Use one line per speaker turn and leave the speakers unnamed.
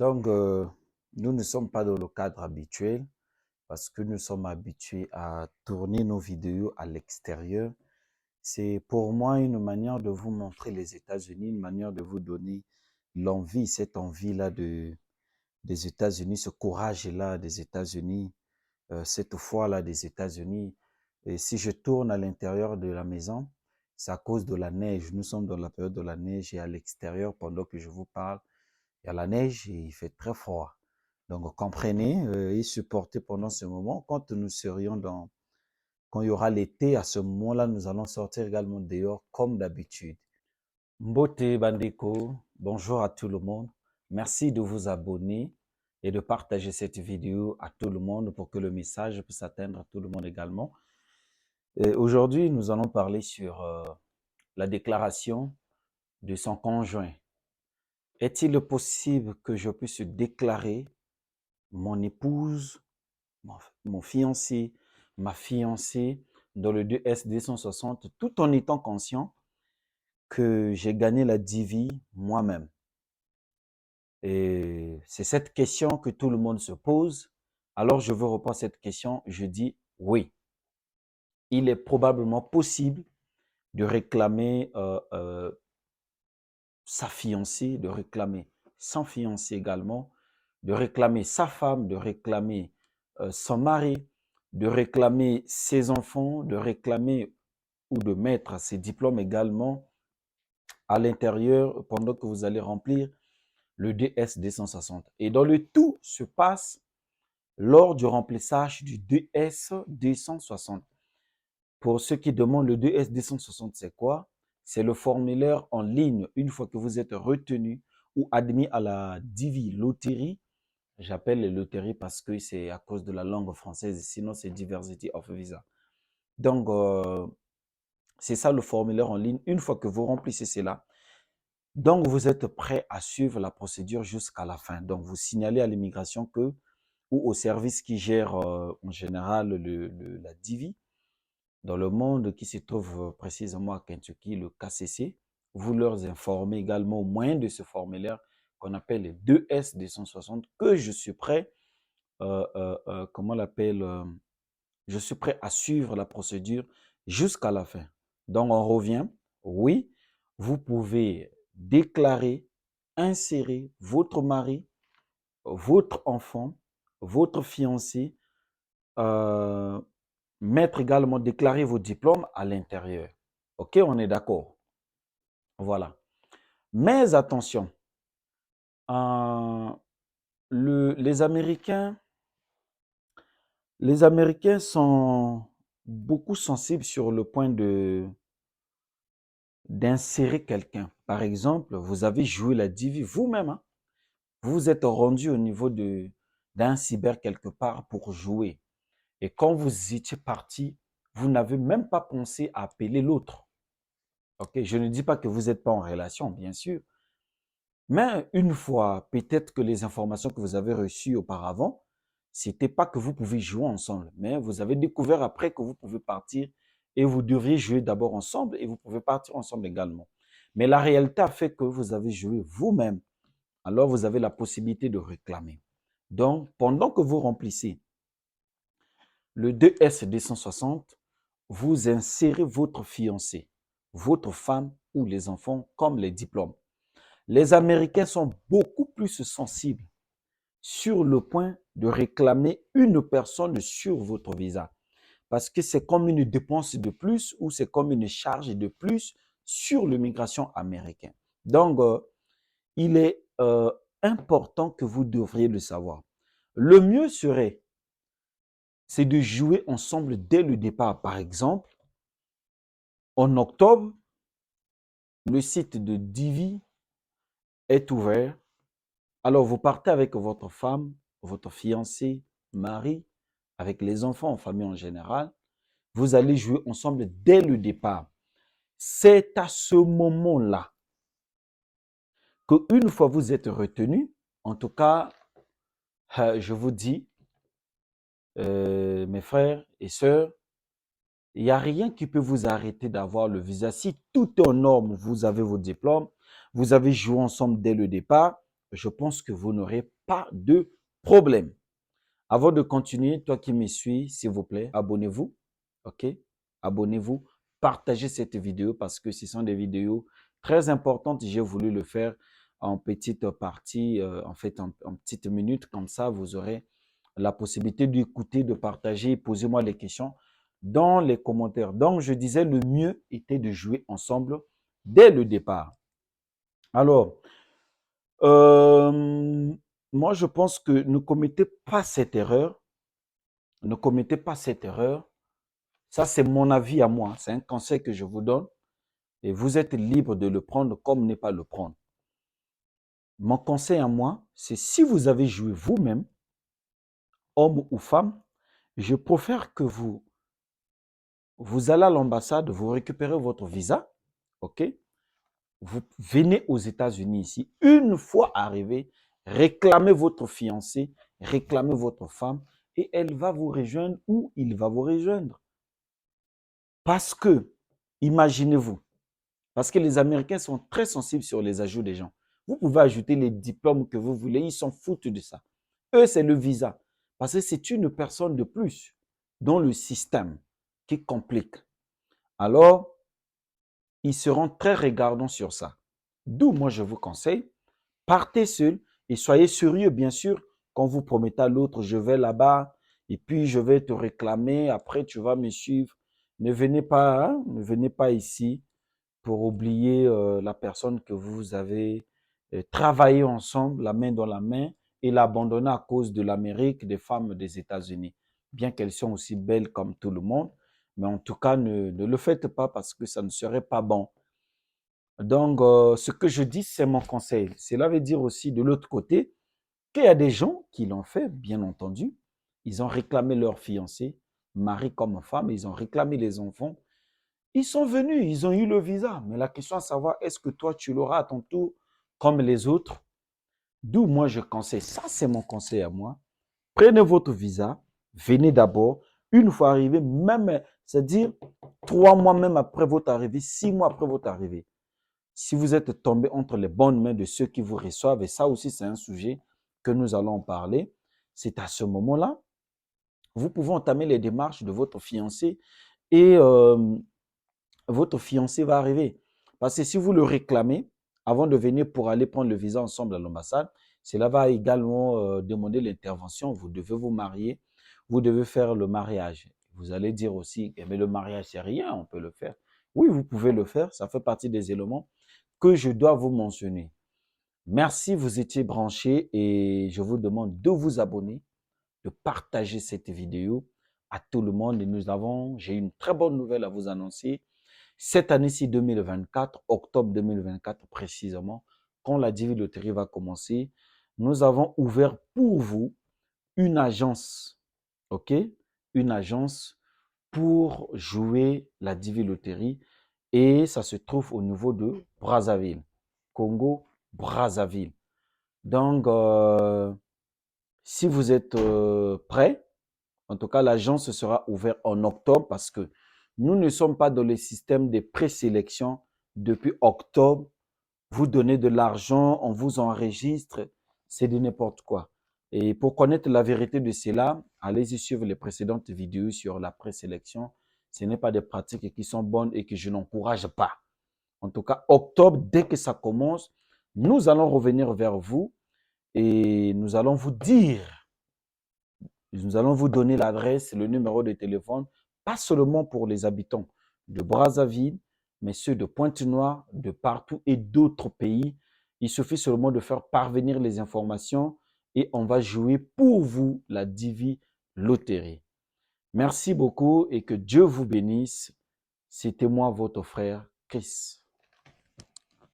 Donc, nous ne sommes pas dans le cadre habituel parce que nous sommes habitués à tourner nos vidéos à l'extérieur. C'est pour moi une manière de vous montrer les États-Unis, une manière de vous donner l'envie, cette envie-là des États-Unis, ce courage-là des États-Unis, cette foi-là des États-Unis. Et si je tourne à l'intérieur de la maison, c'est à cause de la neige. Nous sommes dans la période de la neige et à l'extérieur, pendant que je vous parle, il y a la neige et il fait très froid. Donc, comprenez et supportez pendant ce moment. Quand nous serions quand il y aura l'été, à ce moment-là, nous allons sortir également dehors comme d'habitude. Mbote Bandeko, bonjour à tout le monde. Merci de vous abonner et de partager cette vidéo à tout le monde pour que le message puisse atteindre à tout le monde également. Aujourd'hui, nous allons parler sur la déclaration de son conjoint. Est-il possible que je puisse déclarer mon épouse, mon fiancé, ma fiancée dans le 2S 260 tout en étant conscient que j'ai gagné la DV moi-même? Et c'est cette question que tout le monde se pose. Alors je vous repose cette question, je dis oui. Il est probablement possible de réclamer sa fiancée, de réclamer son fiancé également, de réclamer sa femme, de réclamer son mari, de réclamer ses enfants, de réclamer ou de mettre ses diplômes également à l'intérieur pendant que vous allez remplir le DS 260. Et dans le tout se passe lors du remplissage du DS 260. Pour ceux qui demandent le DS 260, c'est quoi? C'est le formulaire en ligne une fois que vous êtes retenu ou admis à la DV loterie. J'appelle les loteries parce que c'est à cause de la langue française, sinon c'est Diversity of Visa. Donc, c'est ça le formulaire en ligne. Une fois que vous remplissez cela, donc vous êtes prêt à suivre la procédure jusqu'à la fin. Donc, vous signalez à l'immigration que, ou au service qui gère en général la DV, dans le monde qui se trouve précisément à Kentucky, le KCC, vous leur informez également au moyen de ce formulaire qu'on appelle les 2S 260 que je suis prêt, comment on l'appelle, je suis prêt à suivre la procédure jusqu'à la fin. Donc on revient, oui, vous pouvez déclarer, insérer votre mari, votre enfant, votre fiancé, mettre également, déclarer vos diplômes à l'intérieur. OK, on est d'accord. Voilà. Mais attention, les Américains sont beaucoup sensibles sur le point d'insérer quelqu'un. Par exemple, vous avez joué la DV vous-même. Hein? Vous vous êtes rendu au niveau d'un cyber quelque part pour jouer. Et quand vous étiez parti, vous n'avez même pas pensé à appeler l'autre. Ok, je ne dis pas que vous n'êtes pas en relation, bien sûr. Mais une fois, peut-être que les informations que vous avez reçues auparavant, c'était pas que vous pouvez jouer ensemble, mais vous avez découvert après que vous pouvez partir et vous devriez jouer d'abord ensemble et vous pouvez partir ensemble également. Mais la réalité a fait que vous avez joué vous-même. Alors vous avez la possibilité de réclamer. Donc, pendant que vous remplissez le 2S 260, vous insérez votre fiancé, votre femme ou les enfants comme les diplômes. Les Américains sont beaucoup plus sensibles sur le point de réclamer une personne sur votre visa. Parce que c'est comme une dépense de plus ou c'est comme une charge de plus sur l'immigration américaine. Donc, il est important que vous devriez le savoir. Le mieux serait, c'est de jouer ensemble dès le départ. Par exemple, en octobre, le site de Divi est ouvert. Alors, vous partez avec votre femme, votre fiancé, mari, avec les enfants en famille en général. Vous allez jouer ensemble dès le départ. C'est à ce moment-là qu'une fois vous êtes retenu, en tout cas, je vous dis, mes frères et sœurs, il n'y a rien qui peut vous arrêter d'avoir le visa. Si tout est en norme, vous avez vos diplômes, vous avez joué ensemble dès le départ, je pense que vous n'aurez pas de problème. Avant de continuer, toi qui me suis, s'il vous plaît, abonnez-vous. OK? Abonnez-vous. Partagez cette vidéo parce que ce sont des vidéos très importantes. J'ai voulu le faire en petite partie, en fait, en petites minutes. Comme ça, vous aurez la possibilité d'écouter, de partager. Posez-moi les questions dans les commentaires. Donc, je disais, le mieux était de jouer ensemble dès le départ. Alors, moi, je pense que ne commettez pas cette erreur. Ne commettez pas cette erreur. Ça, c'est mon avis à moi. C'est un conseil que je vous donne. Et vous êtes libre de le prendre comme ne pas le prendre. Mon conseil à moi, c'est si vous avez joué vous-même, homme ou femme, je préfère que vous allez à l'ambassade, vous récupérez votre visa, ok? Vous venez aux États-Unis ici. Une fois arrivé, réclamez votre fiancé, réclamez votre femme et elle va vous rejoindre ou il va vous rejoindre. Parce que, imaginez-vous, parce que les Américains sont très sensibles sur les ajouts des gens. Vous pouvez ajouter les diplômes que vous voulez, ils s'en foutent de ça. Eux, c'est le visa. Parce que c'est une personne de plus dans le système qui complique. Alors, ils seront très regardants sur ça. D'où moi, je vous conseille, partez seul et soyez sérieux, bien sûr, quand vous promettez à l'autre, je vais là-bas et puis je vais te réclamer, après tu vas me suivre. Ne venez pas, hein, ne venez pas ici pour oublier la personne que vous avez travaillé ensemble, la main dans la main, et l'abandonner à cause de l'Amérique, des femmes des États-Unis. Bien qu'elles soient aussi belles comme tout le monde, mais en tout cas, ne le faites pas parce que ça ne serait pas bon. Donc, ce que je dis, c'est mon conseil. Cela veut dire aussi de l'autre côté qu'il y a des gens qui l'ont fait, bien entendu. Ils ont réclamé leur fiancé, mari comme femme, ils ont réclamé les enfants. Ils sont venus, ils ont eu le visa. Mais la question à savoir, est-ce que toi, tu l'auras à ton tour comme les autres? D'où moi, je conseille. Ça, c'est mon conseil à moi. Prenez votre visa, venez d'abord. Une fois arrivé, même, c'est-à-dire 3 mois même après votre arrivée, 6 mois après votre arrivée. Si vous êtes tombé entre les bonnes mains de ceux qui vous reçoivent, et ça aussi, c'est un sujet que nous allons en parler, c'est à ce moment-là, vous pouvez entamer les démarches de votre fiancé et votre fiancé va arriver. Parce que si vous le réclamez, avant de venir pour aller prendre le visa ensemble à l'ambassade, cela va également demander l'intervention. Vous devez vous marier, vous devez faire le mariage. Vous allez dire aussi, mais le mariage, c'est rien, on peut le faire. Oui, vous pouvez le faire, ça fait partie des éléments que je dois vous mentionner. Merci, vous étiez branchés et je vous demande de vous abonner, de partager cette vidéo à tout le monde. Et j'ai une très bonne nouvelle à vous annoncer. Cette année-ci 2024, octobre 2024 précisément, quand la Divi Loterie va commencer, nous avons ouvert pour vous une agence, ok? Une agence pour jouer la Divi Loterie et ça se trouve au niveau de Brazzaville, Congo, Brazzaville. Donc, si vous êtes prêts, en tout cas, l'agence sera ouverte en octobre parce que nous ne sommes pas dans le système de présélection depuis octobre. Vous donnez de l'argent, on vous enregistre, c'est de n'importe quoi. Et pour connaître la vérité de cela, allez-y suivre les précédentes vidéos sur la présélection. Ce n'est pas des pratiques qui sont bonnes et que je n'encourage pas. En tout cas, octobre, dès que ça commence, nous allons revenir vers vous et nous allons vous dire, nous allons vous donner l'adresse, le numéro de téléphone, pas seulement pour les habitants de Brazzaville, mais ceux de Pointe-Noire, de partout et d'autres pays. Il suffit seulement de faire parvenir les informations et on va jouer pour vous la Divi Loterie. Merci beaucoup et que Dieu vous bénisse. C'était moi, votre frère Chris.